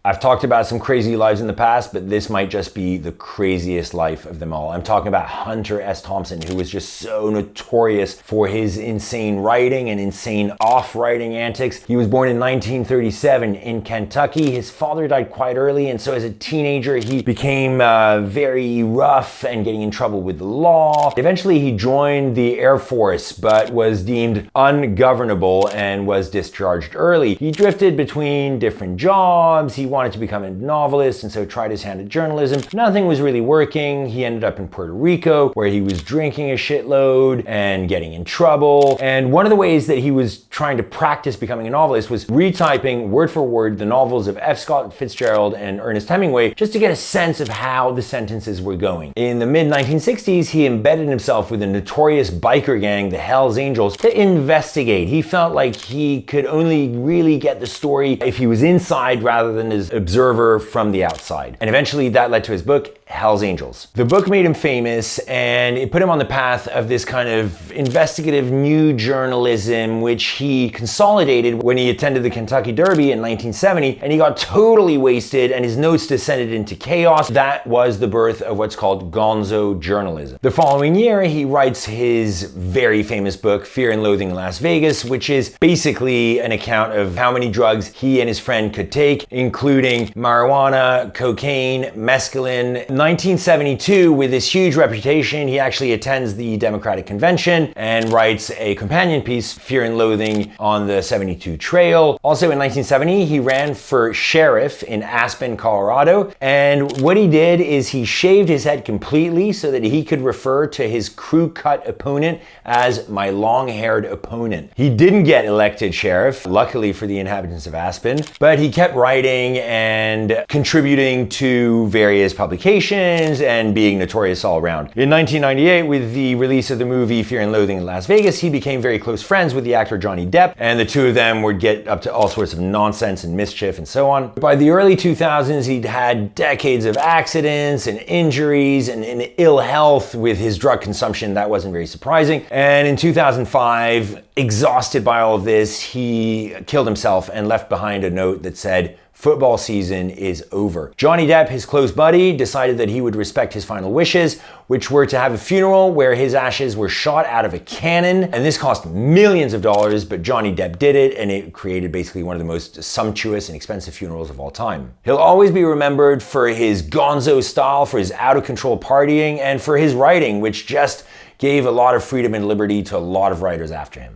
I've talked about some crazy lives in the past, but this might just be the craziest life of them all. I'm talking about Hunter S. Thompson, who was just so notorious for his insane writing and insane off-writing antics. He was born in 1937 in Kentucky. His father died quite early, and so as a teenager, he became very rough and getting in trouble with the law. Eventually, he joined the Air Force, but was deemed ungovernable and was discharged early. He drifted between different jobs. He wanted to become a novelist, and so tried his hand at journalism. Nothing was really working. He ended up in Puerto Rico, where he was drinking a shitload and getting in trouble. And one of the ways that he was trying to practice becoming a novelist was retyping word for word the novels of F. Scott Fitzgerald and Ernest Hemingway, just to get a sense of how the sentences were going. In the mid-1960s, he embedded himself with a notorious biker gang, the Hells Angels, to investigate. He felt like he could only really get the story if he was inside rather than as observer from the outside. And eventually that led to his book, Hells Angels. The book made him famous, and it put him on the path of this kind of investigative new journalism, which he consolidated when he attended the Kentucky Derby in 1970, and he got totally wasted and his notes descended into chaos. That was the birth of what's called Gonzo journalism. The following year, he writes his very famous book, Fear and Loathing in Las Vegas, which is basically an account of how many drugs he and his friend could take, including marijuana, cocaine, mescaline. 1972, with his huge reputation, he actually attends the Democratic Convention and writes a companion piece, Fear and Loathing on the 72 Trail. Also in 1970, he ran for sheriff in Aspen, Colorado. And what he did is he shaved his head completely so that he could refer to his crew-cut opponent as my long-haired opponent. He didn't get elected sheriff, luckily for the inhabitants of Aspen, but he kept writing and contributing to various publications and being notorious all around. In 1998, with the release of the movie Fear and Loathing in Las Vegas, he became very close friends with the actor Johnny Depp, and the two of them would get up to all sorts of nonsense and mischief and so on. By the early 2000s, he'd had decades of accidents and injuries and ill health with his drug consumption. That wasn't very surprising. And in 2005, exhausted by all of this, he killed himself and left behind a note that said, "Football season is over." Johnny Depp, his close buddy, decided that he would respect his final wishes, which were to have a funeral where his ashes were shot out of a cannon. And this cost millions of dollars, but Johnny Depp did it, and it created basically one of the most sumptuous and expensive funerals of all time. He'll always be remembered for his Gonzo style, for his out-of-control partying, and for his writing, which just gave a lot of freedom and liberty to a lot of writers after him.